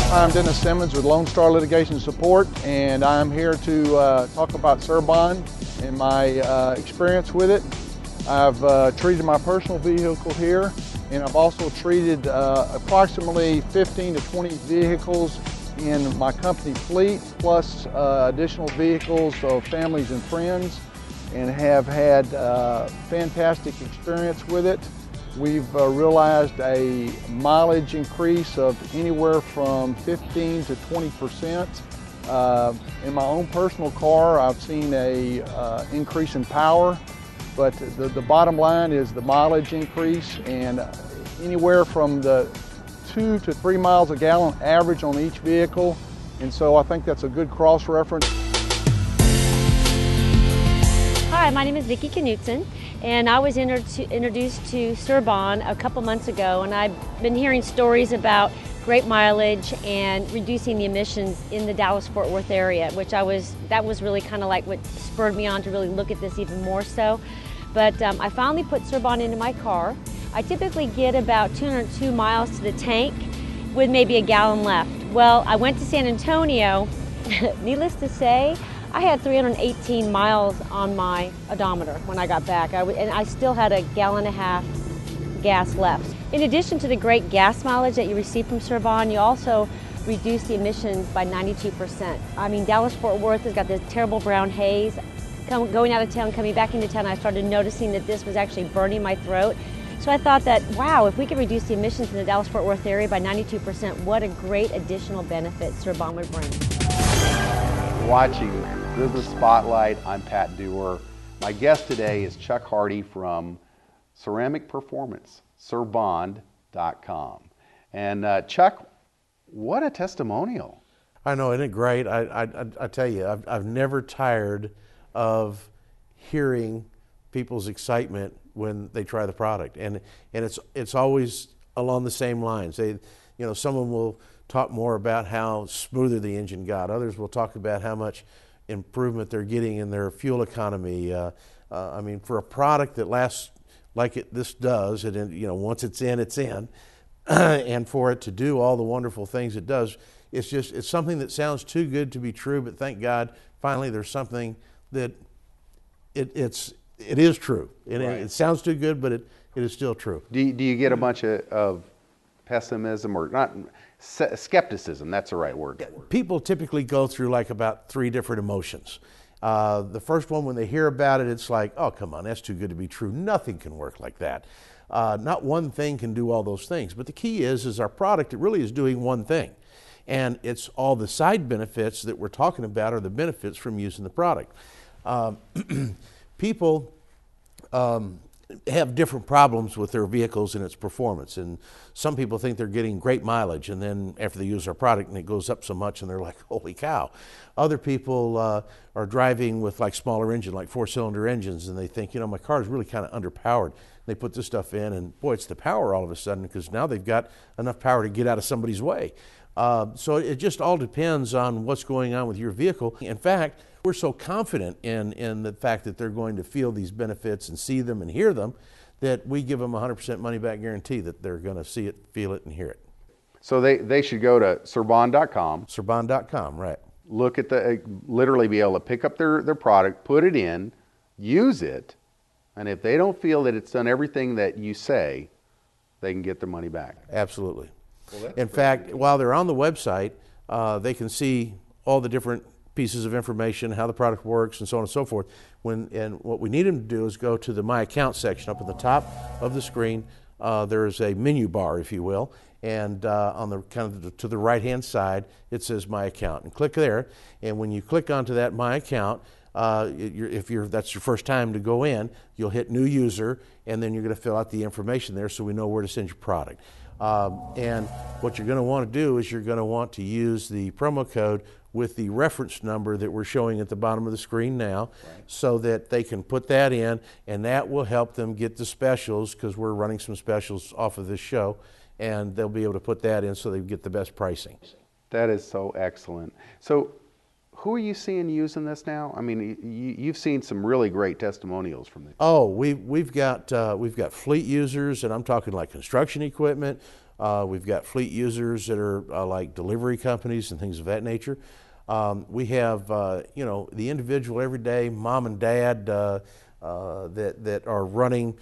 Hi, I'm Dennis Simmons with Lone Star Litigation Support, and I'm here to talk about Surbond and my experience with it. I've treated my personal vehicle here, and I've also treated approximately 15 to 20 vehicles in my company fleet, plus additional vehicles of families and friends, and have had fantastic experience with it. We've realized a mileage increase of anywhere from 15 to 20%. In my own personal car, I've seen a increase in power, but the bottom line is the mileage increase, and anywhere from the 2 to 3 miles a gallon average on each vehicle. And so I think that's a good cross-reference. Hi, my name is Vicki Knutson, and I was introduced to Surbond a couple months ago, and I've been hearing stories about great mileage and reducing the emissions in the Dallas-Fort Worth area, which that was really kind of like what spurred me on to really look at this even more so. But I finally put Surbond into my car. I typically get about 202 miles to the tank with maybe a gallon left. Well, I went to San Antonio. Needless to say, I had 318 miles on my odometer when I got back, and I still had a gallon and a half gas left. In addition to the great gas mileage that you receive from Surbond, you also reduce the emissions by 92%. I mean, Dallas-Fort Worth has got this terrible brown haze. Going out of town, coming back into town, I started noticing that this was actually burning my throat. So I thought that, wow, if we could reduce the emissions in the Dallas-Fort Worth area by 92%, what a great additional benefit Surbond would bring. Watching Business Spotlight, I'm Pat Dewar. My guest today is Chuck Hardy from Ceramic Performance, Surbond.com. And Chuck, what a testimonial. I know, isn't it great? I tell you, I've never tired of hearing people's excitement when they try the product, and it's always along the same lines. Someone will talk more about how smoother the engine got. Others will talk about how much improvement they're getting in their fuel economy. I mean, for a product that lasts like this does, once it's in, and for it to do all the wonderful things it does, it's something that sounds too good to be true. But thank God, finally, there's something that it is true. Right. It sounds too good, but it is still true. Do you get a bunch of pessimism, or not skepticism? That's the right word. People typically go through like about 3 different emotions. The first one, when they hear about it, it's like, oh, come on, that's too good to be true. Nothing can work like that. Not one thing can do all those things. But the key is our product, it really is doing one thing. And it's all the side benefits that we're talking about are the benefits from using the product. People have different problems with their vehicles and its performance, and some people think they're getting great mileage, and then after they use our product and it goes up so much and they're like, holy cow. Other people are driving with like smaller engine, like 4-cylinder engines, and they think, my car is really kind of underpowered. They put this stuff in, and boy, it's the power all of a sudden, because now they've got enough power to get out of somebody's way. So it just all depends on what's going on with your vehicle. In fact, we're so confident in the fact that they're going to feel these benefits and see them and hear them that we give them 100% money back guarantee that they're going to see it, feel it, and hear it. So they should go to Surbond.com. Surbond.com, right. Look at literally be able to pick up their product, put it in, use it, and if they don't feel that it's done everything that you say, they can get their money back. Absolutely. Well, in fact, while they're on the website, they can see all the different pieces of information, how the product works, and so on and so forth. And what we need them to do is go to the My Account section up at the top of the screen. There is a menu bar, if you will, and on the to the right-hand side, it says My Account, and click there. And when you click onto that My Account, that's your first time to go in, you'll hit New User, and then you're going to fill out the information there so we know where to send your product. And what you're going to want to do is you're going to want to use the promo code with the reference number that we're showing at the bottom of the screen now, so that they can put that in, and that will help them get the specials, because we're running some specials off of this show, and they'll be able to put that in so they get the best pricing. That is so excellent. So who are you seeing using this now? I mean, you've seen some really great testimonials from this. Oh, we've got fleet users, and I'm talking like construction equipment, We've got fleet users that are like delivery companies and things of that nature. We have, you know, the individual everyday mom and dad that are running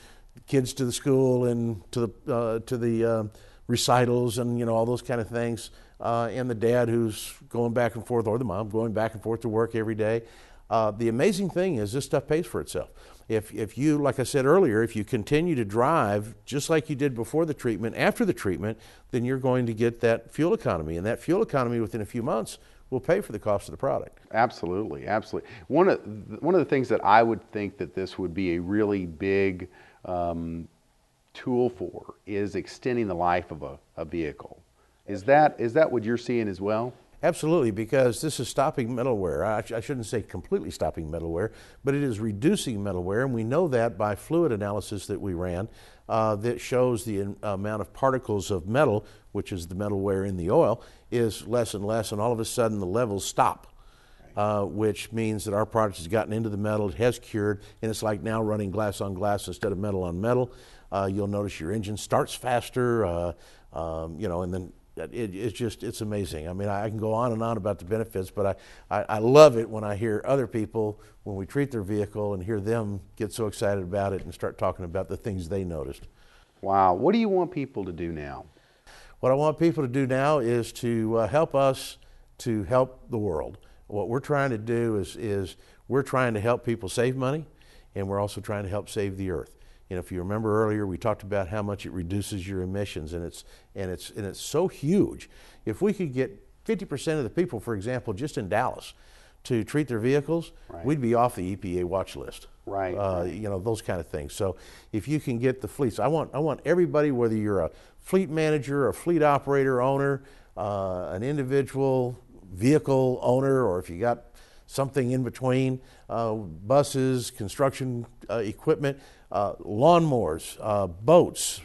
kids to the school and to the recitals and, you know, all those kind of things. And the dad who's going back and forth, or the mom going back and forth to work every day. The amazing thing is this stuff pays for itself. If you, like I said earlier, if you continue to drive just like you did before the treatment, after the treatment, then you're going to get that fuel economy. And that fuel economy within a few months will pay for the cost of the product. Absolutely, absolutely. One of the things that I would think that this would be a really big tool for is extending the life of a vehicle. Is that what you're seeing as well? Absolutely, because this is stopping metal wear. I shouldn't say completely stopping metal wear, but it is reducing metal wear, and we know that by fluid analysis that we ran that shows the amount of particles of metal, which is the metal wear in the oil, is less and less, and all of a sudden the levels stop, which means that our product has gotten into the metal, it has cured, and it's like now running glass on glass instead of metal on metal. You'll notice your engine starts faster, you know, and then it's amazing. I mean, I can go on and on about the benefits, but I love it when I hear other people, when we treat their vehicle and hear them get so excited about it and start talking about the things they noticed. Wow. What do you want people to do now? What I want people to do now is to help us to help the world. What we're trying to do is we're trying to help people save money, and we're also trying to help save the earth. You know, if you remember earlier, we talked about how much it reduces your emissions, and it's so huge. If we could get 50% of the people, for example, just in Dallas, to treat their vehicles, right, we'd be off the EPA watch list. Right. You know, those kind of things. So if you can get the fleets, I want everybody, whether you're a fleet manager, a fleet operator, owner, an individual vehicle owner, or if you got something in between, buses, construction equipment, lawnmowers, boats,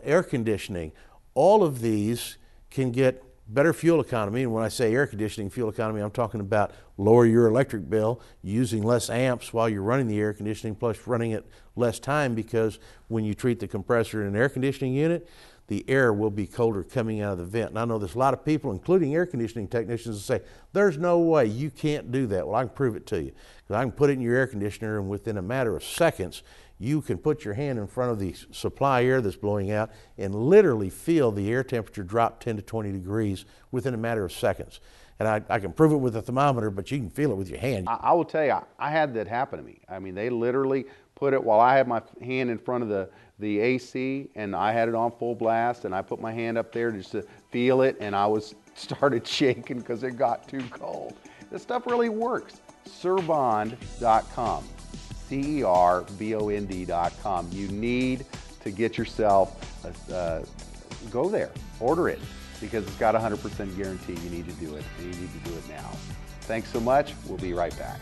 air conditioning, all of these can get better fuel economy. And when I say air conditioning, fuel economy, I'm talking about lower your electric bill, using less amps while you're running the air conditioning, plus running it less time, because when you treat the compressor in an air conditioning unit, the air will be colder coming out of the vent. And I know there's a lot of people, including air conditioning technicians, that say, there's no way, you can't do that. Well, I can prove it to you. Because I can put it in your air conditioner, and within a matter of seconds, you can put your hand in front of the supply air that's blowing out and literally feel the air temperature drop 10 to 20 degrees within a matter of seconds. And I can prove it with a thermometer, but you can feel it with your hand. I will tell you, I had that happen to me. I mean, they literally put it while I had my hand in front of the AC, and I had it on full blast, and I put my hand up there just to feel it, and I started shaking because it got too cold. This stuff really works. Cerbond.com, CERBOND.com. You need to get yourself, go there, order it, because it's got a 100% guarantee. You need to do it, and you need to do it now. Thanks so much. We'll be right back.